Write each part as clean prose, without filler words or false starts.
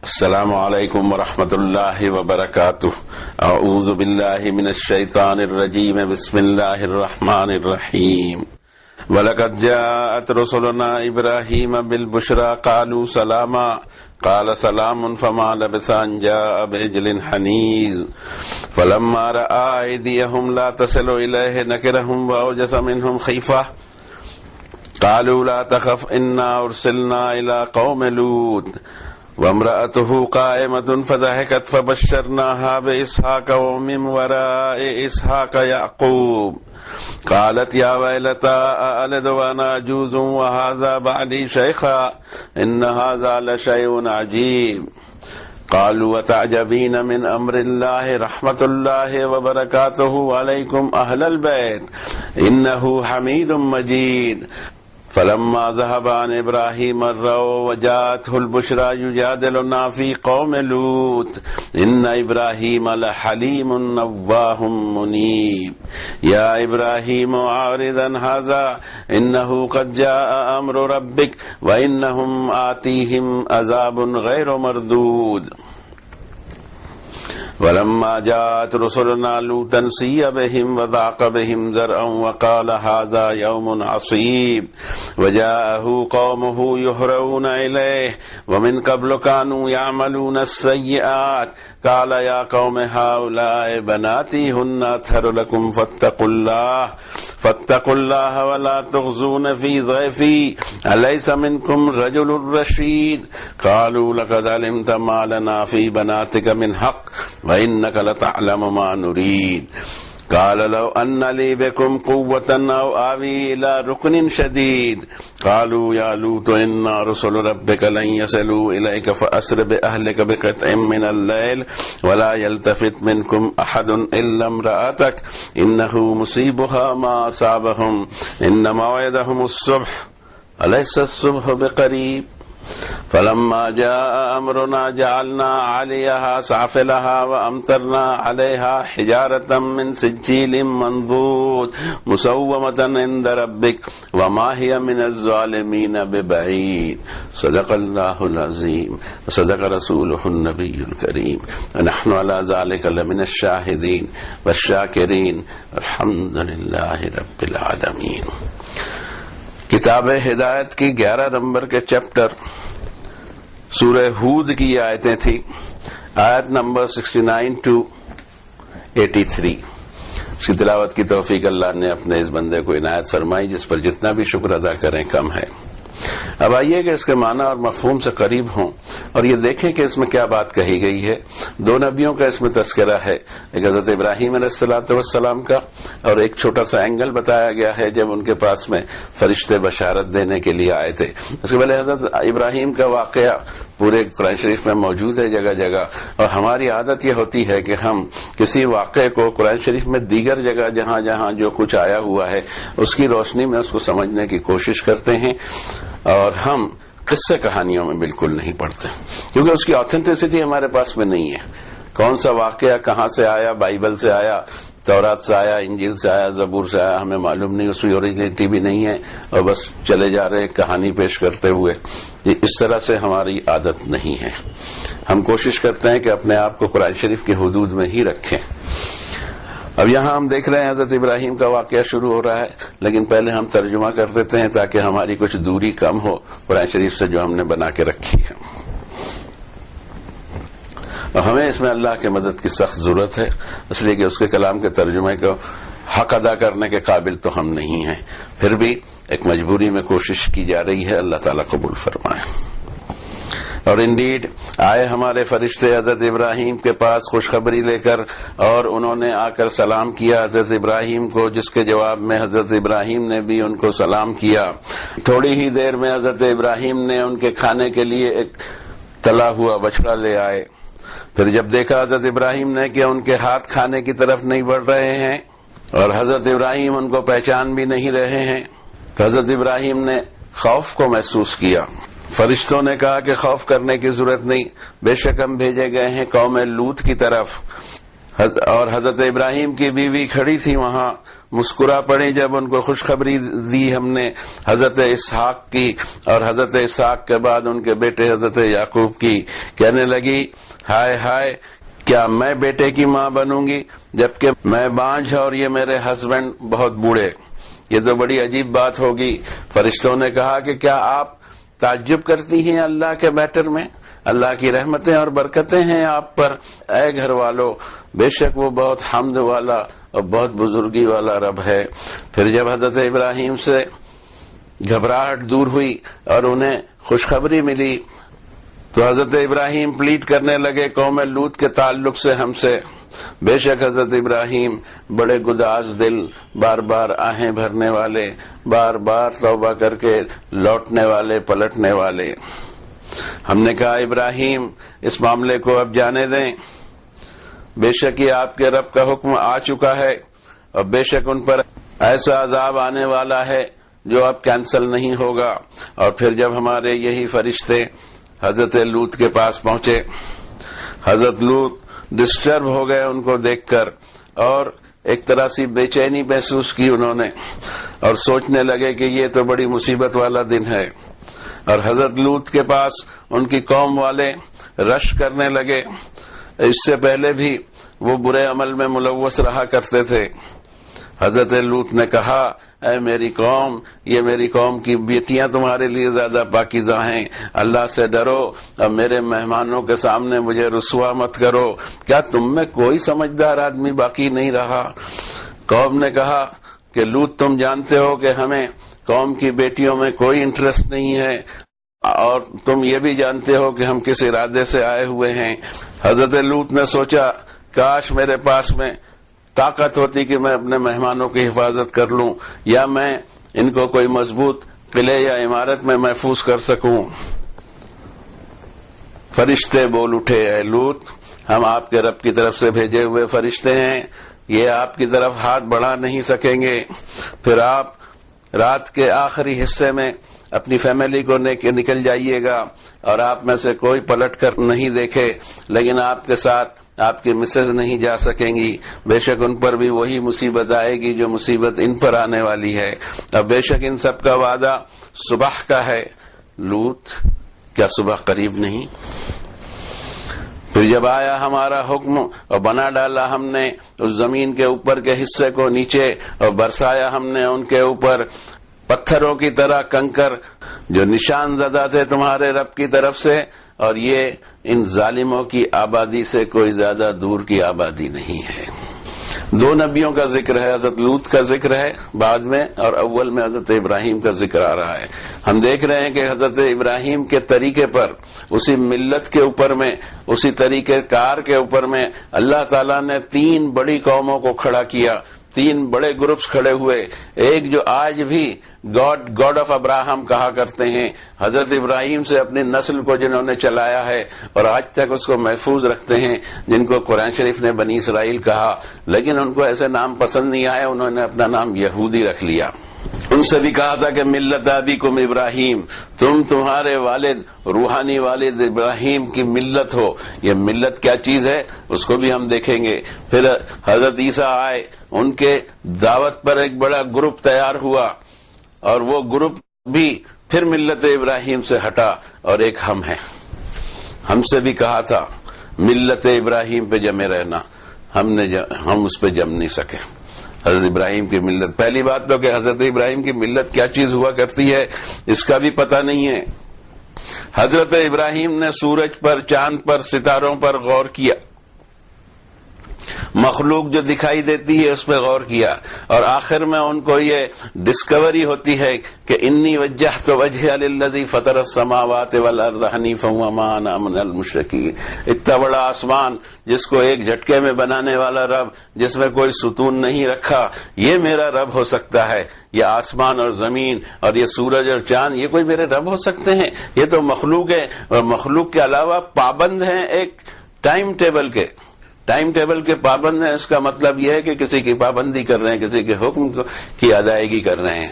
السلام علیکم ورحمۃ اللہ وبرکاتہ۔ اعوذ باللہ من الشیطان الرجیم، بسم اللہ الرحمن الرحیم۔ وَلَقَدْ جَاءَتْ رُسُلُنَا إِبْرَاهِيمَ بِالْبُشْرَىٰ قَالُوا سَلَامًا قَالَ سَلَامٌ فَمَا لَبِثَ أَن جَاءَ بِعِجْلٍ حَنِيذٍ فَلَمَّا رَأَىٰ أَيْدِيَهُمْ لَا تَصِلُ إِلَيْهِ نَكِرَهُمْ وَأَوْجَسَ مِنْهُمْ خِيفَةً قَالُوا لَا تَخَفْ إِنَّا أُرْسِلْنَا إِلَىٰ قَوْمِ لُوطٍ وامرأته قائمة فضحكت فبشرناها بإسحاق ومن وراء إسحاق يعقوب قالت يا ويلتى أألد وأنا عجوز وهذا بعلي شيخا إن هذا لشيء عجيب قالوا وتعجبين من أمر الله رحمة الله وبركاته عليكم أهل البيت إنه حميد مجيد فلما ذهب عن إبراهيم الروع وجاءته البشرى يجادلنا في قوم لوط إن إبراهيم لحليم نواه منيب يا إبراهيم أعرض عن هذا إنه قد جاء أمر ربك وإنهم آتيهم عذاب غير مردود ولما جاءت رسلنا لوطا سيء بهم وضاق بهم ذرعا وقال هذا يوم عصيب وجاءه قومه يهرعون إليه ومن قبل كانوا يعملون السيئات قال يا قوم هؤلاء بناتي هن أطهر لكم فاتقوا الله ولا تخزون في ضيفي أليس منكم رجل رشيد قالوا لقد علمت ما لنا في بناتك من حق وإنك لتعلم ما نريد قال لو أن لي بكم قوة أو آوي إلى ركن شديد قالوا يا لوط إنا رسل ربك لن يصلوا إليك فأسر بأهلك بقطع من الليل ولا يلتفت منكم أحد إلا امرأتك إنه مصيبها ما أصابهم إن موعدهم الصبح أليس الصبح بقريب فلما جاء أمرنا جعلنا عليها سافلها وأمطرنا عليها حجارة من سجيل منضود مسومة عند ربك وما هي من الظالمين ببعيد صدق الله العظيم وصدق رسوله النبي الكريم ونحن على ذلك لمن الشاهدين والشاكرين الحمد لله رب العالمين۔ کتاب ہدایت کی 11 نمبر کے چیپٹر سورہ ہود کی آیتیں تھی، آیت نمبر 69 to 83۔ اس کی تلاوت کی توفیق اللہ نے اپنے اس بندے کو عنایت فرمائی، جس پر جتنا بھی شکر ادا کریں کم ہے۔ اب آئیے کہ اس کے معنی اور مفہوم سے قریب ہوں اور یہ دیکھیں کہ اس میں کیا بات کہی گئی ہے۔ 2 نبیوں کا اس میں تذکرہ ہے، ایک حضرت ابراہیم علیہ السلام کا، اور ایک چھوٹا سا اینگل بتایا گیا ہے جب ان کے پاس میں فرشتے بشارت دینے کے لیے آئے تھے۔ اس کے پہلے حضرت ابراہیم کا واقعہ پورے قرآن شریف میں موجود ہے جگہ جگہ، اور ہماری عادت یہ ہوتی ہے کہ ہم کسی واقعے کو قرآن شریف میں دیگر جگہ جہاں جہاں جو کچھ آیا ہوا ہے اس کی روشنی میں اس کو سمجھنے کی کوشش کرتے ہیں، اور ہم قصے کہانیوں میں بالکل نہیں پڑھتے کیونکہ اس کی آتھینٹسٹی ہمارے پاس میں نہیں ہے۔ کون سا واقعہ کہاں سے آیا، بائبل سے آیا، تورات سے آیا، انجیل سے آیا، زبور سے آیا، ہمیں معلوم نہیں، اس کی اوریجنلٹی بھی نہیں ہے، اور بس چلے جا رہے کہانی پیش کرتے ہوئے۔ اس طرح سے ہماری عادت نہیں ہے۔ ہم کوشش کرتے ہیں کہ اپنے آپ کو قرآن شریف کی حدود میں ہی رکھیں۔ اب یہاں ہم دیکھ رہے ہیں حضرت ابراہیم کا واقعہ شروع ہو رہا ہے، لیکن پہلے ہم ترجمہ کر دیتے ہیں تاکہ ہماری کچھ دوری کم ہو قرآن شریف سے جو ہم نے بنا کے رکھی ہے۔ اور ہمیں اس میں اللہ کی مدد کی سخت ضرورت ہے، اس لیے کہ اس کے کلام کے ترجمے کو حق ادا کرنے کے قابل تو ہم نہیں ہیں، پھر بھی ایک مجبوری میں کوشش کی جا رہی ہے۔ اللہ تعالیٰ قبول فرمائے۔ اور انڈیڈ آئے ہمارے فرشتے حضرت ابراہیم کے پاس خوشخبری لے کر، اور انہوں نے آ کر سلام کیا حضرت ابراہیم کو، جس کے جواب میں حضرت ابراہیم نے بھی ان کو سلام کیا۔ تھوڑی ہی دیر میں حضرت ابراہیم نے ان کے کھانے کے لیے ایک تلا ہوا بچڑا لے آئے۔ پھر جب دیکھا حضرت ابراہیم نے کہ ان کے ہاتھ کھانے کی طرف نہیں بڑھ رہے ہیں اور حضرت ابراہیم ان کو پہچان بھی نہیں رہے ہیں، تو حضرت ابراہیم نے خوف کو محسوس کیا۔ فرشتوں نے کہا کہ خوف کرنے کی ضرورت نہیں، بے شک ہم بھیجے گئے ہیں قوم لوط کی طرف۔ اور حضرت ابراہیم کی بیوی کھڑی تھی وہاں، مسکرا پڑی جب ان کو خوشخبری دی ہم نے حضرت اسحاق کی، اور حضرت اسحاق کے بعد ان کے بیٹے حضرت یعقوب کی۔ کہنے لگی ہائے ہائے، کیا میں بیٹے کی ماں بنوں گی جبکہ میں بانجھ اور یہ میرے ہسبینڈ بہت بوڑھے؟ یہ تو بڑی عجیب بات ہوگی۔ فرشتوں نے کہا کہ کیا آپ تعجب کرتی ہیں اللہ کے میٹر میں؟ اللہ کی رحمتیں اور برکتیں ہیں آپ پر اے گھر والو، بے شک وہ بہت حمد والا اور بہت بزرگی والا رب ہے۔ پھر جب حضرت ابراہیم سے گھبراہٹ دور ہوئی اور انہیں خوشخبری ملی تو حضرت ابراہیم پلیٹ کرنے لگے قوم لوط کے تعلق سے ہم سے۔ بے شک حضرت ابراہیم بڑے گداز دل، بار بار آہیں بھرنے والے، بار بار توبہ کر کے لوٹنے والے، پلٹنے والے۔ ہم نے کہا ابراہیم اس معاملے کو اب جانے دیں، بے شک یہ آپ کے رب کا حکم آ چکا ہے اور بے شک ان پر ایسا عذاب آنے والا ہے جو اب کینسل نہیں ہوگا۔ اور پھر جب ہمارے یہی فرشتے حضرت لوط کے پاس پہنچے، حضرت لوط ڈسٹرب ہو گئے ان کو دیکھ کر، اور ایک طرح سے بے چینی محسوس کی انہوں نے، اور سوچنے لگے کہ یہ تو بڑی مصیبت والا دن ہے۔ اور حضرت لوط کے پاس ان کی قوم والے رش کرنے لگے۔ اس سے پہلے بھی وہ برے عمل میں ملوث رہا کرتے تھے۔ حضرت لوط نے کہا اے میری قوم، یہ میری قوم کی بیٹیاں تمہارے لیے زیادہ پاکیزہ ہیں، اللہ سے ڈرو اور میرے مہمانوں کے سامنے مجھے رسوا مت کرو۔ کیا تم میں کوئی سمجھدار آدمی باقی نہیں رہا؟ قوم نے کہا کہ لوط تم جانتے ہو کہ ہمیں قوم کی بیٹیوں میں کوئی انٹرسٹ نہیں ہے، اور تم یہ بھی جانتے ہو کہ ہم کس ارادے سے آئے ہوئے ہیں۔ حضرت لوط نے سوچا کاش میرے پاس میں طاقت ہوتی کہ میں اپنے مہمانوں کی حفاظت کر لوں، یا میں ان کو کوئی مضبوط قلعے یا عمارت میں محفوظ کر سکوں۔ فرشتے بول اٹھے اے لوط، ہم آپ کے رب کی طرف سے بھیجے ہوئے فرشتے ہیں، یہ آپ کی طرف ہاتھ بڑھا نہیں سکیں گے۔ پھر آپ رات کے آخری حصے میں اپنی فیملی کو نکل جائیے گا اور آپ میں سے کوئی پلٹ کر نہیں دیکھے، لیکن آپ کے ساتھ آپ کی مسز نہیں جا سکیں گی، بے شک ان پر بھی وہی مصیبت آئے گی جو مصیبت ان پر آنے والی ہے۔ اب بے شک ان سب کا وعدہ صبح کا ہے۔ لوط کیا صبح قریب نہیں؟ پھر جب آیا ہمارا حکم اور بنا ڈالا ہم نے اس زمین کے اوپر کے حصے کو نیچے، اور برسایا ہم نے ان کے اوپر پتھروں کی طرح کنکر جو نشان زدہ تھے تمہارے رب کی طرف سے، اور یہ ان ظالموں کی آبادی سے کوئی زیادہ دور کی آبادی نہیں ہے۔ دو نبیوں کا ذکر ہے، حضرت لوط کا ذکر ہے بعد میں، اور اول میں حضرت ابراہیم کا ذکر آ رہا ہے۔ ہم دیکھ رہے ہیں کہ حضرت ابراہیم کے طریقے پر، اسی ملت کے اوپر میں، اسی طریقے کار کے اوپر میں اللہ تعالیٰ نے تین بڑی قوموں کو کھڑا کیا، تین بڑے گروپس کھڑے ہوئے۔ ایک جو آج بھی گاڈ آف ابراہم کہا کرتے ہیں، حضرت ابراہیم سے اپنی نسل کو جنہوں نے چلایا ہے اور آج تک اس کو محفوظ رکھتے ہیں، جن کو قرآن شریف نے بنی اسرائیل کہا، لیکن ان کو ایسے نام پسند نہیں آئے، انہوں نے اپنا نام یہودی رکھ لیا۔ ان سے بھی کہا تھا کہ ملت ابیکم ابراہیم، تمہارے والد روحانی والد ابراہیم کی ملت ہو۔ یہ ملت کیا چیز ہے اس کو بھی ہم دیکھیں گے۔ پھر حضرت عیسیٰ آئے، ان کے دعوت پر ایک بڑا گروپ تیار ہوا، اور وہ گروپ بھی پھر ملت ابراہیم سے ہٹا، اور ایک ہم ہیں۔ ہم سے بھی کہا تھا ملت ابراہیم پہ جمے رہنا، ہم اس پہ جم نہیں سکے۔ حضرت ابراہیم کی ملت، پہلی بات تو کہ حضرت ابراہیم کی ملت کیا چیز ہوا کرتی ہے اس کا بھی پتہ نہیں ہے۔ حضرت ابراہیم نے سورج پر، چاند پر، ستاروں پر غور کیا، مخلوق جو دکھائی دیتی ہے اس پہ غور کیا، اور آخر میں ان کو یہ ڈسکوری ہوتی ہے کہ انی وجہت وجہی للذی فطر السماوات والارض حنیفا وما انا من المشرکین۔ اتنا بڑا آسمان جس کو ایک جھٹکے میں بنانے والا رب، جس میں کوئی ستون نہیں رکھا، یہ میرا رب ہو سکتا ہے؟ یہ آسمان اور زمین اور یہ سورج اور چاند یہ کوئی میرے رب ہو سکتے ہیں؟ یہ تو مخلوق ہے، اور مخلوق کے علاوہ پابند ہیں ایک ٹائم ٹیبل کے پابند ہیں۔ اس کا مطلب یہ ہے کہ کسی کی پابندی کر رہے ہیں، کسی کے حکم کی ادائیگی کر رہے ہیں۔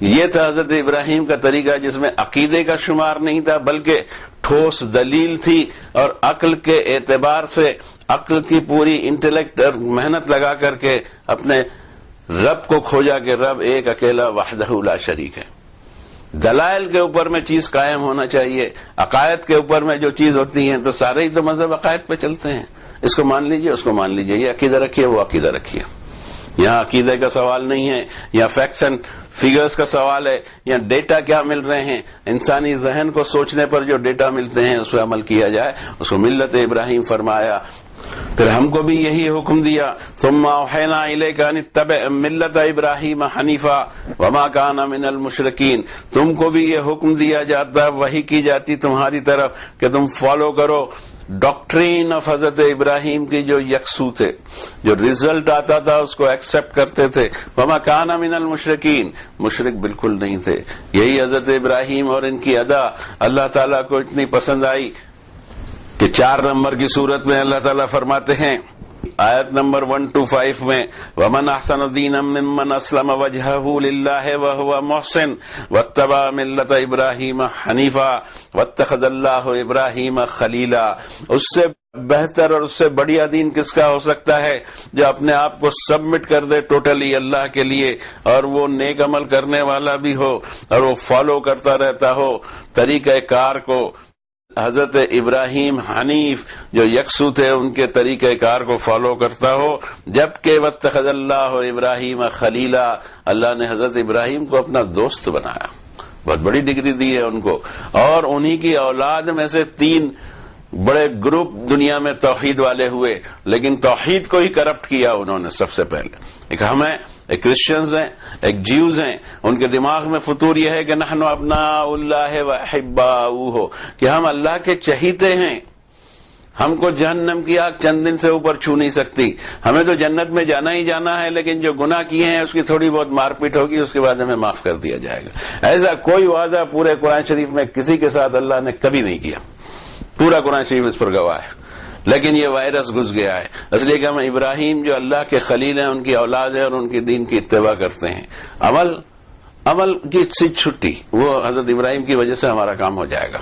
یہ تھا حضرت ابراہیم کا طریقہ، جس میں عقیدے کا شمار نہیں تھا بلکہ ٹھوس دلیل تھی، اور عقل کے اعتبار سے عقل کی پوری انٹلیکٹ اور محنت لگا کر کے اپنے رب کو کھوجا کہ رب ایک اکیلا وحدہ لا شریک ہے. دلائل کے اوپر میں چیز قائم ہونا چاہیے. عقائد کے اوپر میں جو چیز ہوتی ہیں تو سارے ہی تو مذہب عقائد پہ چلتے ہیں. اس کو مان لیجئے، اس کو مان لیجئے، یہ عقیدہ رکھیے، وہ عقیدہ رکھیے. یہاں عقیدے کا سوال نہیں ہے، یا فیکٹس اینڈ فگرز کا سوال ہے، یا ڈیٹا کیا مل رہے ہیں. انسانی ذہن کو سوچنے پر جو ڈیٹا ملتے ہیں اس پہ عمل کیا جائے. اس کو ملت ابراہیم فرمایا. پھر ہم کو بھی یہی حکم دیا، ثم اوحینا الیک ان اتبع ملت ابراہیم حنیفا وما کان من المشرکین. تم کو بھی یہ حکم دیا جاتا، وحی کی جاتی تمہاری طرف کہ تم فالو کرو ڈاکٹرین آف حضرت ابراہیم کی جو یکسو تھے، جو ریزلٹ آتا تھا اس کو ایکسپٹ کرتے تھے. وما کان من المشرکین، مشرک بالکل نہیں تھے. یہی حضرت ابراہیم اور ان کی ادا اللہ تعالیٰ کو اتنی پسند آئی کہ 4 نمبر کی صورت میں اللہ تعالیٰ فرماتے ہیں آیت نمبر 125 میں، وَمَنْ أَحْسَنُ دِينًا مِّمَّنْ أَسْلَمَ وَجْهَهُ لِلَّهِ وَهُوَ مُحْسِنٌ وَاتَّبَعَ مِلَّةَ إِبْرَاهِيمَ حَنِيفًا وَاتَّخَذَ اللَّهُ إِبْرَاهِيمَ خَلِيلًا. اس سے بہتر اور اس سے بڑھیا دین کس کا ہو سکتا ہے جو اپنے آپ کو سبمٹ کر دے ٹوٹلی اللہ کے لیے، اور وہ نیک عمل کرنے والا بھی ہو اور وہ فالو کرتا رہتا ہو طریقہ کار کو. حضرت ابراہیم حنیف جو یکسو تھے ان کے طریقہ کار کو فالو کرتا ہو. جبکہ واتخذ اللہ ابراہیم خلیلا، اللہ نے حضرت ابراہیم کو اپنا دوست بنایا، بہت بڑی ڈگری دی ہے ان کو. اور انہی کی اولاد میں سے 3 بڑے گروپ دنیا میں توحید والے ہوئے، لیکن توحید کو ہی کرپٹ کیا انہوں نے. سب سے پہلے ایک ہم ہیں، ایک کرسچنز ہیں، ایک جیوز ہیں. ان کے دماغ میں فطور یہ ہے کہ نحن ابناء اللہ و احباؤہ، کہ ہم اللہ کے چہیتے ہیں. ہم کو جہنم کی آگ چند دن سے اوپر چھو نہیں سکتی. ہمیں تو جنت میں جانا ہی جانا ہے، لیکن جو گناہ کیے ہیں اس کی تھوڑی بہت مار پیٹ ہوگی، اس کے بعد ہمیں معاف کر دیا جائے گا. ایسا کوئی وعدہ پورے قرآن شریف میں کسی کے ساتھ اللہ نے کبھی نہیں کیا. پورا قرآن شریف اس پر گواہ ہے. لیکن یہ وائرس گھس گیا ہے، اس لیے کہ ہم ابراہیم جو اللہ کے خلیل ہیں، ان کی اولاد ہے اور ان کی دین کی اتباع کرتے ہیں. عمل کی سی چھٹی وہ حضرت ابراہیم کی وجہ سے ہمارا کام ہو جائے گا.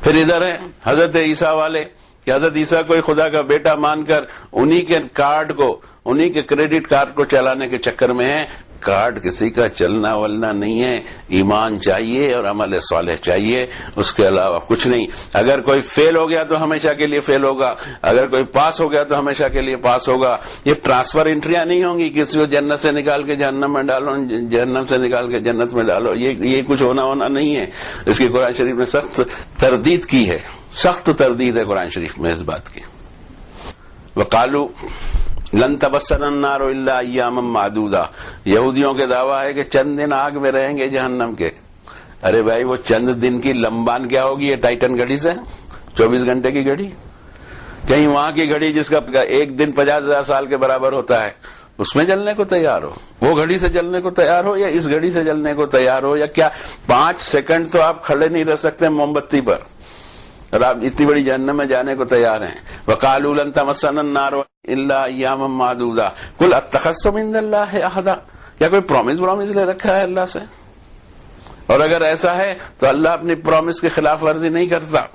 پھر ادھر ہے حضرت عیسیٰ والے کہ حضرت عیسیٰ کو خدا کا بیٹا مان کر انہی کے کارڈ کو، انہی کے کریڈٹ کارڈ کو چلانے کے چکر میں ہے. کارڈ کسی کا چلنا ولنا نہیں ہے. ایمان چاہیے اور عمل صالح چاہیے، اس کے علاوہ کچھ نہیں. اگر کوئی فیل ہو گیا تو ہمیشہ کے لیے فیل ہوگا، اگر کوئی پاس ہو گیا تو ہمیشہ کے لیے پاس ہوگا. یہ ٹرانسفر انٹریاں نہیں ہوں گی کسی کو جنت سے نکال کے جہنم میں ڈالو، جہنم سے نکال کے جنت میں ڈالو. یہ کچھ ہونا نہیں ہے. اس کی قرآن شریف نے سخت تردید کی ہے، سخت تردید ہے قرآن شریف میں اس بات کی. وقالو لن تمسنا النار الا ایاما معدودا، یہودیوں کے دعویٰ ہے کہ چند دن آگ میں رہیں گے جہنم کے. ارے بھائی وہ چند دن کی لمبان کیا ہوگی یہ ٹائٹن گھڑی سے 24 گھنٹے کی گھڑی؟ کہیں وہاں کی گھڑی جس کا ایک دن 50,000 سال کے برابر ہوتا ہے اس میں جلنے کو تیار ہو، وہ گھڑی سے جلنے کو تیار ہو، یا اس گھڑی سے جلنے کو تیار ہو، یا کیا 5 سیکنڈ تو آپ کھڑے نہیں رہ سکتے موم بتی پر، اور آپ اتنی بڑی جہنم میں جانے کو تیار ہیں. وقالوا لن تمسنا النار الا ایاما معدودا قل اتخذتم عند اللہ عہدا، کیا کوئی پرومس لے رکھا ہے اللہ سے؟ اور اگر ایسا ہے تو اللہ اپنی پرومس کی خلاف ورزی نہیں کرتا.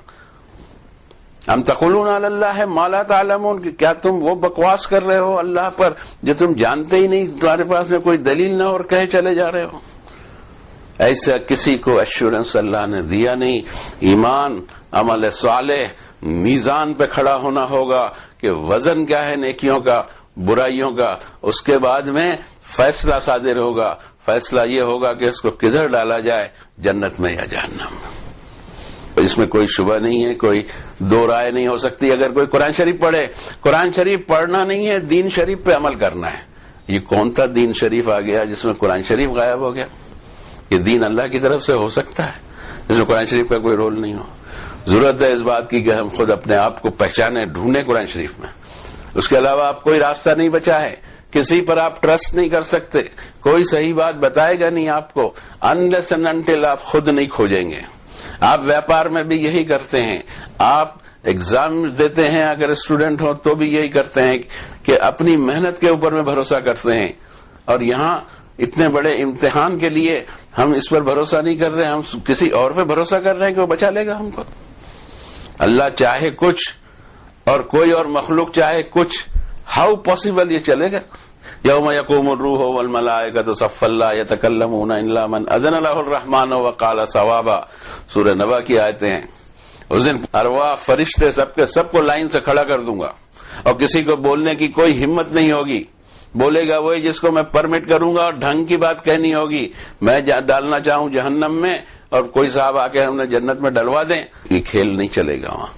ام تقولون علی اللہ ما لا تعلمون، کہ کیا تم وہ بکواس کر رہے ہو اللہ پر جو تم جانتے ہی نہیں، تمہارے پاس میں کوئی دلیل نہ اور کہے چلے جا رہے ہو. ایسا کسی کو ایشورنس اللہ نے دیا نہیں. ایمان، عمل صالح، میزان پہ کھڑا ہونا ہوگا کہ وزن کیا ہے نیکیوں کا برائیوں کا. اس کے بعد میں فیصلہ صادر ہوگا. فیصلہ یہ ہوگا کہ اس کو کدھر ڈالا جائے، جنت میں یا جہنم میں. اس میں کوئی شبہ نہیں ہے، کوئی دو رائے نہیں ہو سکتی. اگر کوئی قرآن شریف پڑھے، قرآن شریف پڑھنا نہیں ہے، دین شریف پہ عمل کرنا ہے. یہ کون سا دین شریف آ گیا جس میں قرآن شریف غائب ہو گیا؟ یہ دین اللہ کی طرف سے ہو سکتا ہے جس میں قرآن شریف کا کوئی رول نہیں ہو. ضرورت ہے اس بات کی کہ ہم خود اپنے آپ کو پہچانے، ڈھونڈیں قرآن شریف میں. اس کے علاوہ آپ کوئی راستہ نہیں بچا ہے. کسی پر آپ ٹرسٹ نہیں کر سکتے، کوئی صحیح بات بتائے گا نہیں آپ کو unless and until آپ خود نہیں کھوجیں گے. آپ ویاپار میں بھی یہی کرتے ہیں، آپ ایگزام دیتے ہیں اگر اسٹوڈنٹ ہو تو بھی یہی کرتے ہیں کہ اپنی محنت کے اوپر میں بھروسہ کرتے ہیں. اور یہاں اتنے بڑے امتحان کے لیے ہم اس پر بھروسہ نہیں کر رہے، ہم کسی اور پہ بھروسہ کر رہے ہیں کہ وہ بچا لے گا ہم کو. اللہ چاہے کچھ اور کوئی اور مخلوق چاہے کچھ، ہاؤ پاسبل یہ چلے گا؟ یوم یقوم الروح والملائکۃ صفا لا یتکلمون الا من اذن له الرحمن وقال صوابا، سورہ نبا کی آیتیں ہیں۔ اس دن ارواح فرشتے سب کے سب کو لائن سے کھڑا کر دوں گا، اور کسی کو بولنے کی کوئی ہمت نہیں ہوگی۔ بولے گا وہی جس کو میں پرمٹ کروں گا، اور ڈھنگ کی بات کہنی ہوگی۔ میں ڈالنا چاہوں جہنم میں اور کوئی صاحب آ کے ہم نے جنت میں ڈلوا دیں، یہ کھیل نہیں چلے گا وہاں۔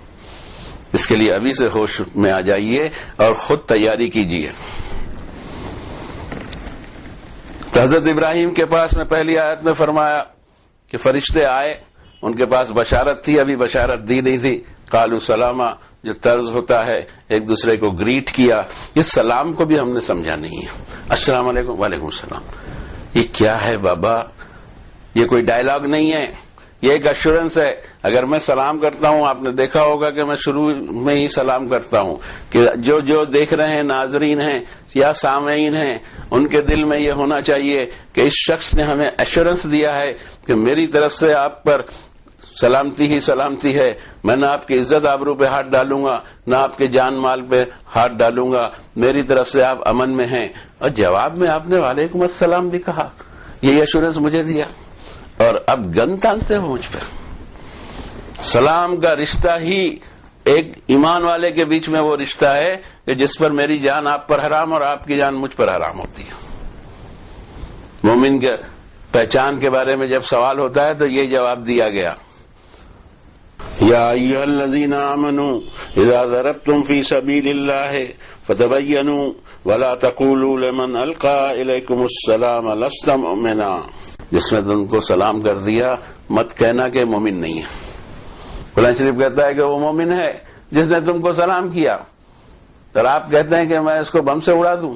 اس کے لیے ابھی سے ہوش میں آ جائیے اور خود تیاری کیجیے۔ حضرت ابراہیم کے پاس میں پہلی آیت میں فرمایا کہ فرشتے آئے، ان کے پاس بشارت تھی، ابھی بشارت دی نہیں تھی۔ قالوا سلاما، جو طرز ہوتا ہے ایک دوسرے کو گریٹ کیا، اس سلام کو بھی ہم نے سمجھا نہیں ہے۔ السلام علیکم، وعلیکم السلام، یہ کیا ہے بابا؟ یہ کوئی ڈائلاگ نہیں ہے، یہ ایک ایشورنس ہے۔ اگر میں سلام کرتا ہوں، آپ نے دیکھا ہوگا کہ میں شروع میں ہی سلام کرتا ہوں کہ جو دیکھ رہے ہیں، ناظرین ہیں یا سامعین ہیں، ان کے دل میں یہ ہونا چاہیے کہ اس شخص نے ہمیں ایشورنس دیا ہے کہ میری طرف سے آپ پر سلامتی ہی سلامتی ہے، میں نہ آپ کی عزت آبرو پہ ہاتھ ڈالوں گا، نہ آپ کے جان مال پہ ہاتھ ڈالوں گا، میری طرف سے آپ امن میں ہیں۔ اور جواب میں آپ نے وعلیکم السلام بھی کہا، یہ ایشورنس مجھے دیا، اور اب گن تانتے ہو مجھ پہ۔ سلام کا رشتہ ہی ایک ایمان والے کے بیچ میں وہ رشتہ ہے کہ جس پر میری جان آپ پر حرام اور آپ کی جان مجھ پر حرام ہوتی ہے۔ مومن کے پہچان کے بارے میں جب سوال ہوتا ہے تو یہ جواب دیا گیا، یا ایھا الذین آمنوا اذا ضربتم فی سبیل اللہ فتبینوا ولا تقولوا لمن القى الیکم السلام لست مؤمنا، جس میں تم کو سلام کر دیا مت کہنا کہ مومن نہیں ہے۔ قرآن شریف کہتا ہے کہ وہ مومن ہے جس نے تم کو سلام کیا، اور آپ کہتے ہیں کہ میں اس کو بم سے اڑا دوں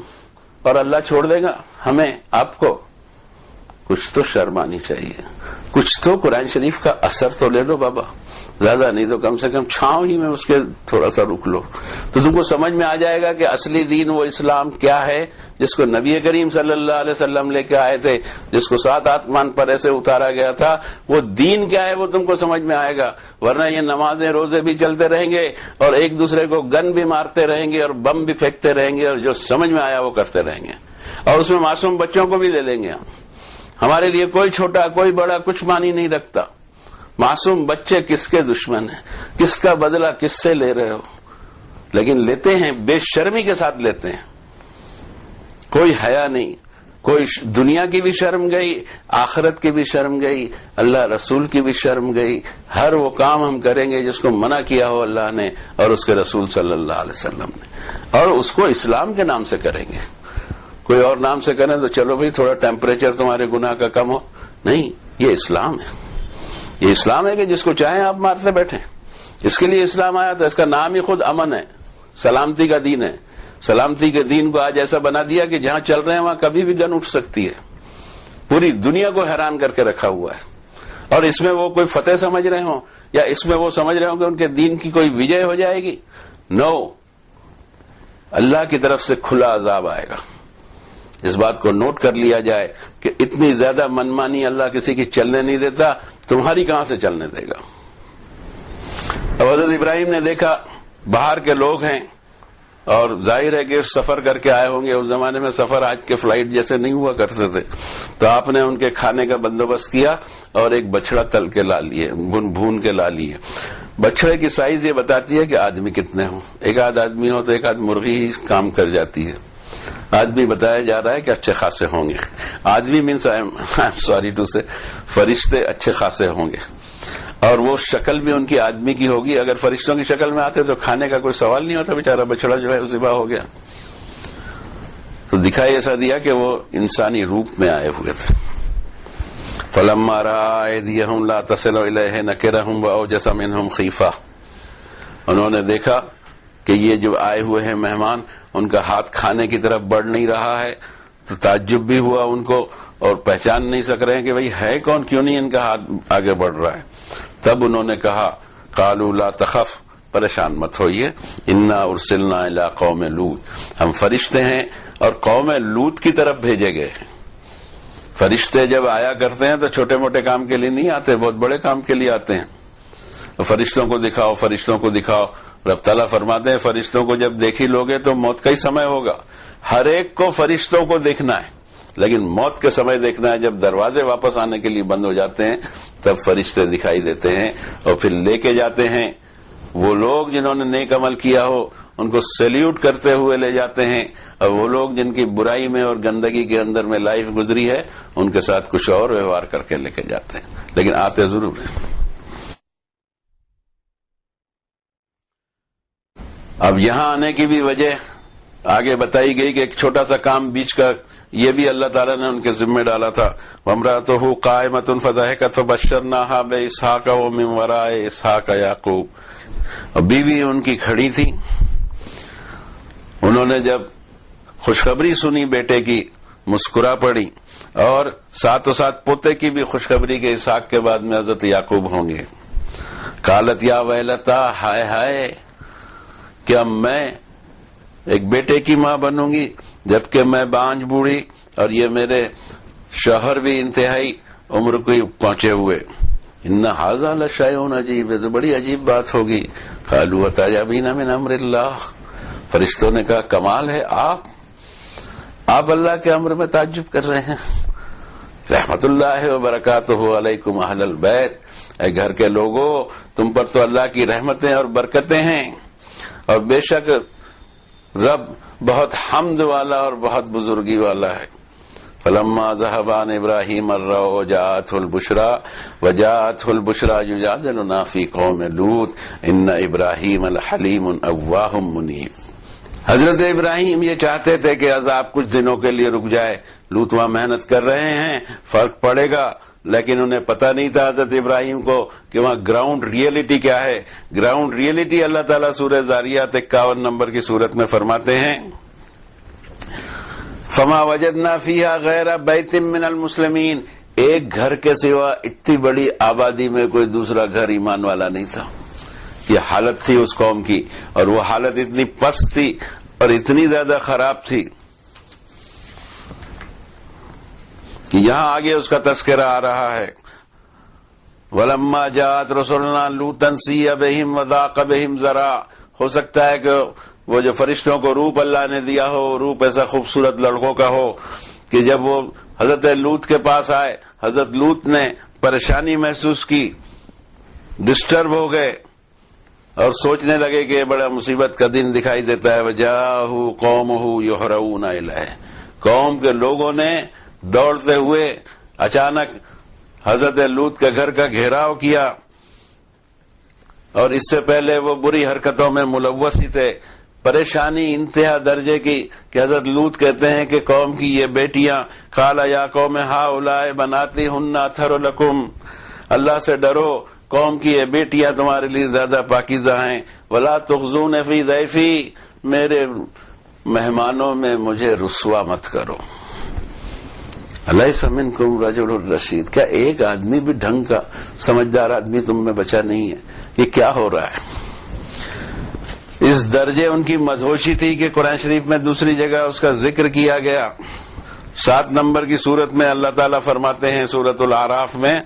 اور اللہ چھوڑ دے گا ہمیں آپ کو؟ کچھ تو شرم آنی چاہیے، کچھ تو قرآن شریف کا اثر تو لے لو بابا، زیادہ نہیں تو کم سے کم چھاؤں ہی میں اس کے تھوڑا سا رک لو، تو تم کو سمجھ میں آ جائے گا کہ اصلی دین وہ اسلام کیا ہے جس کو نبی کریم صلی اللہ علیہ وسلم لے کے آئے تھے، جس کو 7 آسمان پر ایسے اتارا گیا تھا، وہ دین کیا ہے وہ تم کو سمجھ میں آئے گا۔ ورنہ یہ نمازیں روزے بھی چلتے رہیں گے اور ایک دوسرے کو گن بھی مارتے رہیں گے اور بم بھی پھینکتے رہیں گے، اور جو سمجھ میں آیا وہ کرتے رہیں گے، اور اس میں معصوم بچوں کو بھی لے لیں گے ہم۔ ہمارے لیے کوئی چھوٹا کوئی بڑا کچھ معنی نہیں رکھتا۔ معصوم بچے کس کے دشمن ہیں، کس کا بدلہ کس سے لے رہے ہو، لیکن لیتے ہیں بے شرمی کے ساتھ لیتے ہیں، کوئی حیا نہیں، کوئی دنیا کی بھی شرم گئی، آخرت کی بھی شرم گئی، اللہ رسول کی بھی شرم گئی۔ ہر وہ کام ہم کریں گے جس کو منع کیا ہو اللہ نے اور اس کے رسول صلی اللہ علیہ وسلم نے، اور اس کو اسلام کے نام سے کریں گے۔ کوئی اور نام سے کریں تو چلو بھائی تھوڑا ٹیمپریچر تمہارے گناہ کا کم ہو، نہیں، یہ اسلام ہے۔ یہ اسلام ہے کہ جس کو چاہیں آپ مارتے بیٹھیں، اس کے لیے اسلام آیا تھا۔ اس کا نام ہی خود امن ہے، سلامتی کا دین ہے۔ سلامتی کے دین کو آج ایسا بنا دیا کہ جہاں چل رہے ہیں وہاں کبھی بھی گن اٹھ سکتی ہے، پوری دنیا کو حیران کر کے رکھا ہوا ہے۔ اور اس میں وہ کوئی فتح سمجھ رہے ہوں یا اس میں وہ سمجھ رہے ہوں کہ ان کے دین کی کوئی وجے ہو جائے گی، نو، اللہ کی طرف سے کھلا عذاب آئے گا۔ اس بات کو نوٹ کر لیا جائے کہ اتنی زیادہ منمانی اللہ کسی کی چلنے نہیں دیتا، تمہاری کہاں سے چلنے دے گا؟ اب حضرت ابراہیم نے دیکھا باہر کے لوگ ہیں، اور ظاہر ہے کہ سفر کر کے آئے ہوں گے، اس زمانے میں سفر آج کے فلائٹ جیسے نہیں ہوا کرتے تھے، تو آپ نے ان کے کھانے کا بندوبست کیا اور ایک بچڑا تل کے لا لیے، بھون کے لا لیے۔ بچڑے کی سائز یہ بتاتی ہے کہ آدمی کتنے ہوں، ایک آدھ آدمی ہو تو ایک آدھ مرغی ہی کام کر جاتی ہے۔ آدمی بتایا جا رہا ہے کہ اچھے خاصے ہوں گے، آدمی مینس سوری ٹو سے فرشتے اچھے خاصے ہوں گے، اور وہ شکل بھی ان کی آدمی کی ہوگی۔ اگر فرشتوں کی شکل میں آتے تو کھانے کا کوئی سوال نہیں ہوتا، بیچارہ بچڑا جو ہے ذبح ہو گیا۔ تو دکھائی ایسا دیا کہ وہ انسانی روپ میں آئے ہوئے تھے۔ فلما رأى أيديهم لا تصل إليه نكرهم وأوجس منهم خيفة، انہوں نے دیکھا کہ یہ جو آئے ہوئے ہیں مہمان، ان کا ہاتھ کھانے کی طرف بڑھ نہیں رہا ہے، تو تعجب بھی ہوا ان کو، اور پہچان نہیں سک رہے ہیں کہ بھئی ہے کون، کیوں نہیں ان کا ہاتھ آگے بڑھ رہا ہے۔ تب انہوں نے کہا قالوا لا تخف، پریشان مت ہوئیے، انا ارسلنا الی قوم لوط، ہم فرشتے ہیں اور قوم لوط کی طرف بھیجے گئے ہیں۔ فرشتے جب آیا کرتے ہیں تو چھوٹے موٹے کام کے لیے نہیں آتے، بہت بڑے کام کے لیے آتے ہیں۔ فرشتوں کو دکھاؤ، فرشتوں کو دکھاؤ، رب تعالیٰ فرماتے ہیں فرشتوں کو جب دیکھ ہی لوگے تو موت کا ہی سمے ہوگا. ہر ایک کو فرشتوں کو دیکھنا ہے لیکن موت کے سمے دیکھنا ہے. جب دروازے واپس آنے کے لیے بند ہو جاتے ہیں تب فرشتے دکھائی دیتے ہیں اور پھر لے کے جاتے ہیں. وہ لوگ جنہوں نے نیک عمل کیا ہو ان کو سیلیوٹ کرتے ہوئے لے جاتے ہیں, اور وہ لوگ جن کی برائی میں اور گندگی کے اندر میں لائف گزری ہے ان کے ساتھ کچھ اور ویوہار کر کے لے کے جاتے ہیں, لیکن آتے ضرور ہیں. اب یہاں آنے کی بھی وجہ آگے بتائی گئی کہ ایک چھوٹا سا کام بیچ کا یہ بھی اللہ تعالیٰ نے ان کے ذمہ ڈالا تھا. وامرأتہ قائمۃ فضحکت فبشرناہا باسحاق ومن وراء اسحاق یعقوب. اور بیوی ان کی کھڑی تھی, انہوں نے جب خوشخبری سنی بیٹے کی مسکرا پڑی, اور ساتھ و ساتھ پوتے کی بھی خوشخبری کے اسحاق کے بعد میں حضرت یعقوب ہوں گے. قالت یا ویلتا, ہائے ہائے, کیا میں ایک بیٹے کی ماں بنوں گی جبکہ میں بانجھ بوڑھی اور یہ میرے شوہر بھی انتہائی عمر کو پہنچے ہوئے. ان ھذا لشیء عجیب, تو بڑی عجیب بات ہوگی. قالوا اتعجبین من امر اللہ, فرشتوں نے کہا کمال ہے, آپ اللہ کے امر میں تعجب کر رہے ہیں. رحمت اللہ وبرکاتہ علیکم اہل البیت, اے گھر کے لوگوں تم پر تو اللہ کی رحمتیں اور برکتیں ہیں, اور بے شک رب بہت حمد والا اور بہت بزرگی والا ہے. فلما ذهب عن ابراہیم الروع جاءته البشرى يجادلنا في قوم لوط ان ابراہیم الحلیم اواه منیب. حضرت ابراہیم یہ چاہتے تھے کہ عذاب کچھ دنوں کے لیے رک جائے, لوط وہاں محنت کر رہے ہیں, فرق پڑے گا, لیکن انہیں پتہ نہیں تھا حضرت ابراہیم کو کہ وہاں گراؤنڈ ریئلٹی کیا ہے. گراؤنڈ ریئلٹی اللہ تعالیٰ سورہ زاریات 51 نمبر کی صورت میں فرماتے ہیں فما وجدنا فیہا غیر بیت من المسلمین, ایک گھر کے سوا اتنی بڑی آبادی میں کوئی دوسرا گھر ایمان والا نہیں تھا. یہ حالت تھی اس قوم کی, اور وہ حالت اتنی پست تھی اور اتنی زیادہ خراب تھی کہ یہاں آگے اس کا تذکرہ آ رہا ہے. وَلَمَّا جَاءَتْ رُسُلُنَا لُوطًا سِیَّ بِهِمْ وَضَاقَ بِهِمْ ذَرْعًا, ہو سکتا ہے کہ وہ جو فرشتوں کو روپ اللہ نے دیا ہو, روپ ایسا خوبصورت لڑکوں کا ہو کہ جب وہ حضرت لوط کے پاس آئے حضرت لوط نے پریشانی محسوس کی, ڈسٹرب ہو گئے اور سوچنے لگے کہ یہ بڑا مصیبت کا دن دکھائی دیتا ہے. وَجَاءَهُ قَوْمُهُ يُحْرَؤُونَ إِلَيْهِ, قوم کے لوگوں نے دوڑتے ہوئے اچانک حضرت لوط کے گھر کا گھیراؤ کیا, اور اس سے پہلے وہ بری حرکتوں میں ملوث ہی تھے. پریشانی انتہا درجے کی کہ حضرت لوط کہتے ہیں کہ قوم کی یہ بیٹیاں, قال یا قوم ہؤلاء بناتی ہن اطہر لکم, اللہ سے ڈرو, قوم کی یہ بیٹیاں تمہارے لیے زیادہ پاکیزہ ہیں. ولا تخزون فی ضیفی, میرے مہمانوں میں مجھے رسوا مت کرو. الیس منکم رجل رشید, کیا ایک آدمی بھی ڈھنگ کا سمجھدار آدمی تم میں بچا نہیں ہے؟ یہ کیا ہو رہا ہے؟ اس درجے ان کی مدہوشی تھی کہ قرآن شریف میں دوسری جگہ اس کا ذکر کیا گیا. 7 نمبر کی سورت میں اللہ تعالیٰ فرماتے ہیں سورۃ الاعراف میں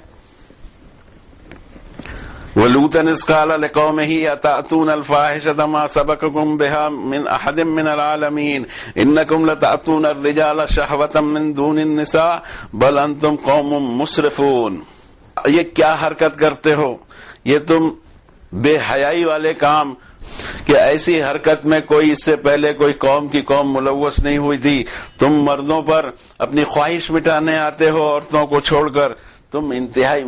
وَلُوطًا إِذْ قَالَ لِقَوْمِهِ أَتَأْتُونَ الْفَاحِشَةَ مَا سَبَقَكُم بِهَا مِنْ أَحَدٍ مِنَ الْعَالَمِينَ إِنَّكُمْ لَتَأْتُونَ الرِّجَالَ شَهْوَةً مِنْ دُونِ النِّسَاءِ بَلْ أَنْتُمْ قَوْمٌ مُسْرِفُونَ. یہ کیا حرکت کرتے ہو, یہ تم بے حیائی والے کام, کہ ایسی حرکت میں کوئی اس سے پہلے کوئی قوم کی قوم ملوث نہیں ہوئی تھی. تم مردوں پر اپنی خواہش مٹانے آتے ہو عورتوں کو چھوڑ کر, تم انتہائی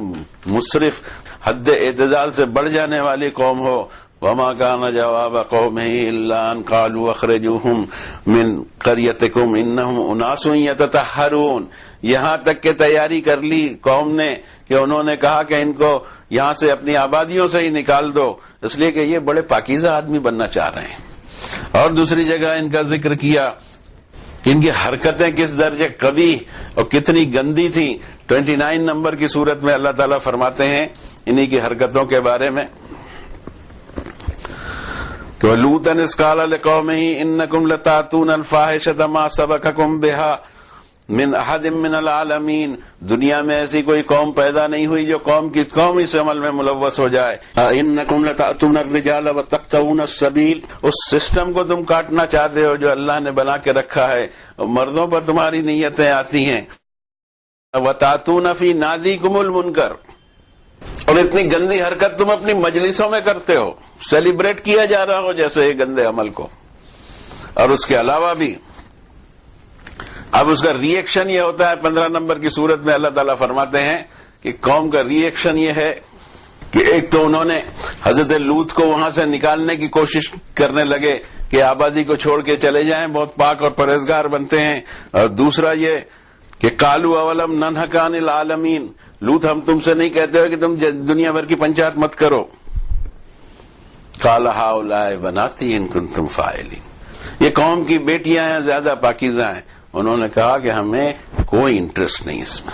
مسرف حد اعتدال سے بڑھ جانے والی قوم ہو. وما كان جواب قومه الا ان قالوا اخرجوهم من قريتكم انهم اناس يتطهرون. یہاں تک کہ تیاری کر لی قوم نے کہ انہوں نے کہا کہ ان کو یہاں سے اپنی آبادیوں سے ہی نکال دو, اس لیے کہ یہ بڑے پاکیزہ آدمی بننا چاہ رہے ہیں. اور دوسری جگہ ان کا ذکر کیا کہ ان کی حرکتیں کس درجے قبیح اور کتنی گندی تھی. 29 نمبر کی صورت میں اللہ تعالیٰ فرماتے ہیں انہی کی حرکتوں کے بارے میں کہ وَلُوطًا إِذْ قَالَ لِقَوْمِهِ إِنَّكُمْ لَتَأْتُونَ الْفَاحِشَةَ مَا سَبَقَكُم بِهَا من احد من العالمین، دنیا میں ایسی کوئی قوم پیدا نہیں ہوئی جو قوم اس عمل میں ملوث ہو جائے. انکم لتأتون الرجال وتقطعون السبیل، اس سسٹم کو تم کاٹنا چاہتے ہو جو اللہ نے بنا کے رکھا ہے، مردوں پر تمہاری نیتیں آتی ہیں. وتأتون فی نادیکم المنکر، اور اتنی گندی حرکت تم اپنی مجلسوں میں کرتے ہو، سیلیبریٹ کیا جا رہا ہو جیسے یہ گندے عمل کو. اور اس کے علاوہ بھی اب اس کا ری ایکشن یہ ہوتا ہے 15 نمبر کی صورت میں اللہ تعالیٰ فرماتے ہیں کہ قوم کا ری ایکشن یہ ہے کہ ایک تو انہوں نے حضرت لوط کو وہاں سے نکالنے کی کوشش کرنے لگے کہ آبادی کو چھوڑ کے چلے جائیں، بہت پاک اور پرہیزگار بنتے ہیں. اور دوسرا یہ کہ قالوا اولم ننہک عن العالمین، لوط ہم تم سے نہیں کہتے ہو کہ تم دنیا بھر کی پنچایت مت کرو. قال ہؤلاء بناتی ان کنتم فاعلین، یہ قوم کی بیٹیاں ہیں، زیادہ پاکیزہ ہیں. انہوں نے کہا کہ ہمیں کوئی انٹرسٹ نہیں اس میں.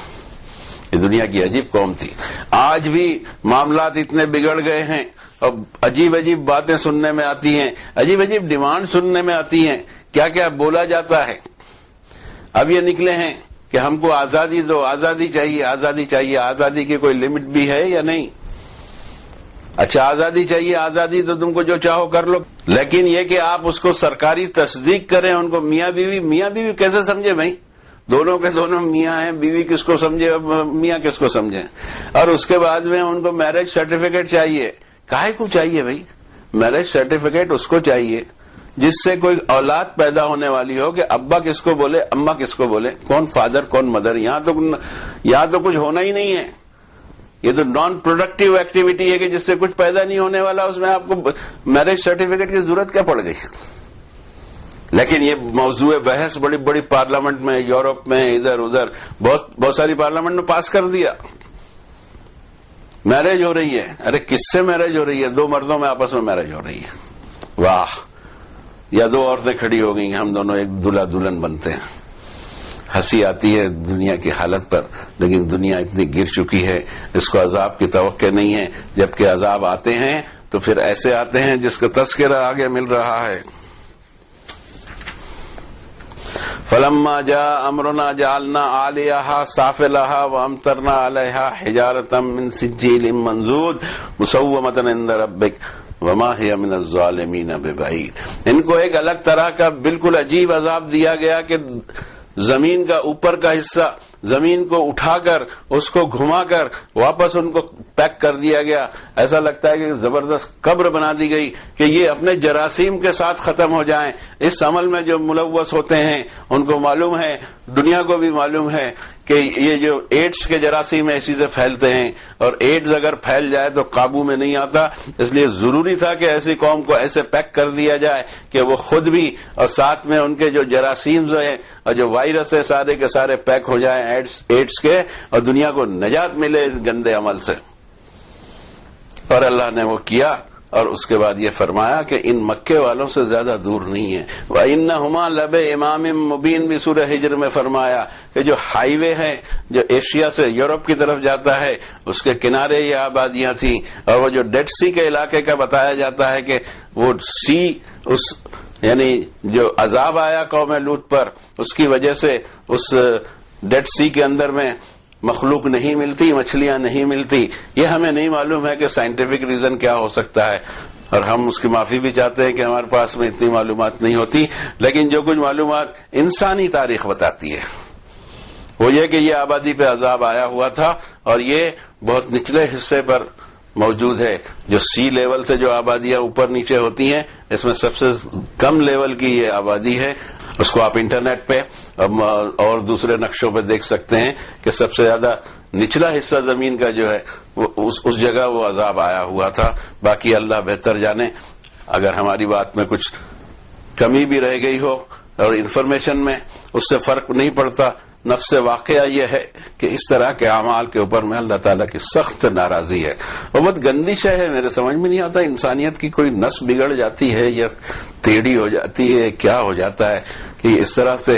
یہ دنیا کی عجیب قوم تھی. آج بھی معاملات اتنے بگڑ گئے ہیں اور عجیب عجیب باتیں سننے میں آتی ہیں، عجیب عجیب ڈیمانڈ سننے میں آتی ہیں، کیا کیا بولا جاتا ہے. اب یہ نکلے ہیں کہ ہم کو آزادی دو، آزادی چاہیے، آزادی چاہیے. آزادی کی کوئی لمٹ بھی ہے یا نہیں؟ اچھا آزادی چاہیے، آزادی تو تم کو جو چاہو کر لو، لیکن یہ کہ آپ اس کو سرکاری تصدیق کریں، ان کو میاں بیوی کیسے سمجھے بھائی؟ دونوں کے دونوں میاں ہیں، بیوی کس کو سمجھے، میاں کس کو سمجھے؟ اور اس کے بعد میں ان کو میرج سرٹیفکیٹ چاہیے. کاہے کو چاہیے بھائی میرج سرٹیفکیٹ؟ اس کو چاہیے جس سے کوئی اولاد پیدا ہونے والی ہو کہ ابا کس کو بولے، اماں کس کو بولے، کون فادر کون مدر. یہاں تو کچھ ہونا ہی نہیں ہے. یہ تو نان پروڈکٹیو ایکٹیویٹی ہے کہ جس سے کچھ پیدا نہیں ہونے والا، اس میں آپ کو میرج سرٹیفکیٹ کی ضرورت کیا پڑ گئی؟ لیکن یہ موضوع بحث بڑی بڑی پارلیمنٹ میں، یورپ میں، ادھر ادھر بہت ساری پارلیمنٹ میں پاس کر دیا. میرج ہو رہی ہے، ارے کس سے میرج ہو رہی ہے؟ دو مردوں میں آپس میں میرج ہو رہی ہے، واہ. یا دو عورتیں کھڑی ہو گئی، ہم دونوں ایک دلہا دلہن بنتے ہیں. ہنسی آتی ہے دنیا کی حالت پر، لیکن دنیا اتنی گر چکی ہے، اس کو عذاب کی توقع نہیں ہے. جبکہ عذاب آتے ہیں تو پھر ایسے آتے ہیں جس کا تذکرہ آگے مل رہا ہے. فلما جاء امرنا جعلنا عاليها سافلها وامطرنا عليها حجارة من سجيل منضود مسومة عند ربك وما هي من الظالمين ببعيد. ان کو ایک الگ طرح کا بالکل عجیب عذاب دیا گیا کہ زمین کا اوپر کا حصہ، زمین کو اٹھا کر اس کو گھما کر واپس ان کو پیک کر دیا گیا. ایسا لگتا ہے کہ زبردست قبر بنا دی گئی کہ یہ اپنے جراثیم کے ساتھ ختم ہو جائیں. اس عمل میں جو ملوث ہوتے ہیں ان کو معلوم ہے، دنیا کو بھی معلوم ہے کہ یہ جو ایڈز کے جراثیم ایسی سے پھیلتے ہیں، اور ایڈز اگر پھیل جائے تو قابو میں نہیں آتا. اس لیے ضروری تھا کہ ایسی قوم کو ایسے پیک کر دیا جائے کہ وہ خود بھی اور ساتھ میں ان کے جو جراثیم ہیں اور جو وائرس ہے سارے کے سارے پیک ہو جائیں ایڈز کے، اور دنیا کو نجات ملے اس گندے عمل سے. اور اللہ نے وہ کیا، اور اس کے بعد یہ فرمایا کہ ان مکے والوں سے زیادہ دور نہیں ہے. وَإِنَّهُمَا لَبِإِمَامٍ مُبِينٍ بھی سورہ ہجر میں فرمایا کہ جو ہائی وے ہے جو ایشیا سے یورپ کی طرف جاتا ہے، اس کے کنارے یہ آبادیاں تھیں. اور وہ جو ڈیڈ سی کے علاقے کا بتایا جاتا ہے کہ وہ سی، اس یعنی جو عذاب آیا قوم لوط پر، اس کی وجہ سے اس ڈیڈ سی کے اندر میں مخلوق نہیں ملتی، مچھلیاں نہیں ملتی. یہ ہمیں نہیں معلوم ہے کہ سائنٹیفک ریزن کیا ہو سکتا ہے، اور ہم اس کی معافی بھی چاہتے ہیں کہ ہمارے پاس میں اتنی معلومات نہیں ہوتی. لیکن جو کچھ معلومات انسانی تاریخ بتاتی ہے وہ یہ کہ یہ آبادی پہ عذاب آیا ہوا تھا، اور یہ بہت نچلے حصے پر موجود ہے. جو سی لیول سے جو آبادیاں اوپر نیچے ہوتی ہیں، اس میں سب سے کم لیول کی یہ آبادی ہے. اس کو آپ انٹرنیٹ پہ اور دوسرے نقشوں پہ دیکھ سکتے ہیں کہ سب سے زیادہ نچلا حصہ زمین کا جو ہے اس جگہ وہ عذاب آیا ہوا تھا. باقی اللہ بہتر جانے. اگر ہماری بات میں کچھ کمی بھی رہ گئی ہو اور انفارمیشن میں، اس سے فرق نہیں پڑتا. نفس واقعہ یہ ہے کہ اس طرح کے اعمال کے اوپر میں اللہ تعالیٰ کی سخت ناراضی ہے. اور بہت گندی شے ہے. میرے سمجھ میں نہیں آتا انسانیت کی کوئی نس بگڑ جاتی ہے یا ٹیڑھی ہو جاتی ہے، کیا ہو جاتا ہے کہ اس طرح سے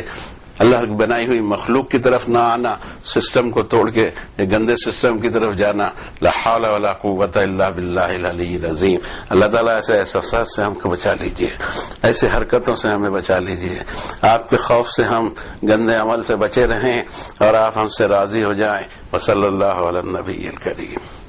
اللہ کی بنائی ہوئی مخلوق کی طرف نہ آنا، سسٹم کو توڑ کے ایک گندے سسٹم کی طرف جانا. لا حول ولا قوت الا باللہ العلی العظیم. اللہ تعالیٰ ایسے احساسات سے ہم کو بچا لیجیے، ایسے حرکتوں سے ہمیں بچا لیجیے. آپ کے خوف سے ہم گندے عمل سے بچے رہیں اور آپ ہم سے راضی ہو جائیں. وصلی اللہ علی النبی الکریم.